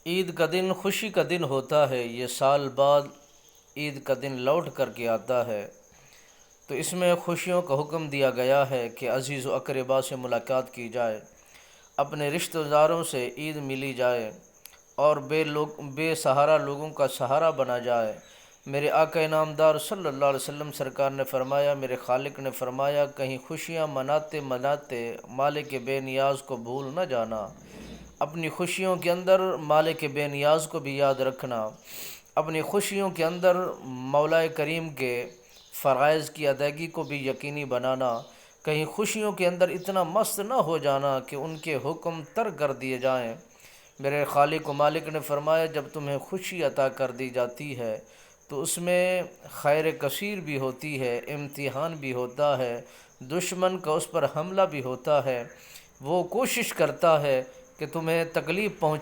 عید کا دن خوشی کا دن ہوتا ہے، یہ سال بعد عید کا دن لوٹ کر کے آتا ہے، تو اس میں خوشیوں کا حکم دیا گیا ہے کہ عزیز و اقربا سے ملاقات کی جائے، اپنے رشتہ داروں سے عید ملی جائے اور بے سہارا لوگوں کا سہارا بنا جائے۔ میرے آقا انعامدار صلی اللہ علیہ وسلم سرکار نے فرمایا، میرے خالق نے فرمایا، کہیں خوشیاں مناتے مناتے مالک بے نیاز کو بھول نہ جانا۔ اپنی خوشیوں کے اندر مالک بے نیاز کو بھی یاد رکھنا، اپنی خوشیوں کے اندر مولا کریم کے فرائض کی ادائیگی کو بھی یقینی بنانا، کہیں خوشیوں کے اندر اتنا مست نہ ہو جانا کہ ان کے حکم ترک کر دیے جائیں۔ میرے خالق و مالک نے فرمایا، جب تمہیں خوشی عطا کر دی جاتی ہے تو اس میں خیر کثیر بھی ہوتی ہے، امتحان بھی ہوتا ہے، دشمن کا اس پر حملہ بھی ہوتا ہے، وہ کوشش کرتا ہے کہ تمہیں تکلیف پہنچے۔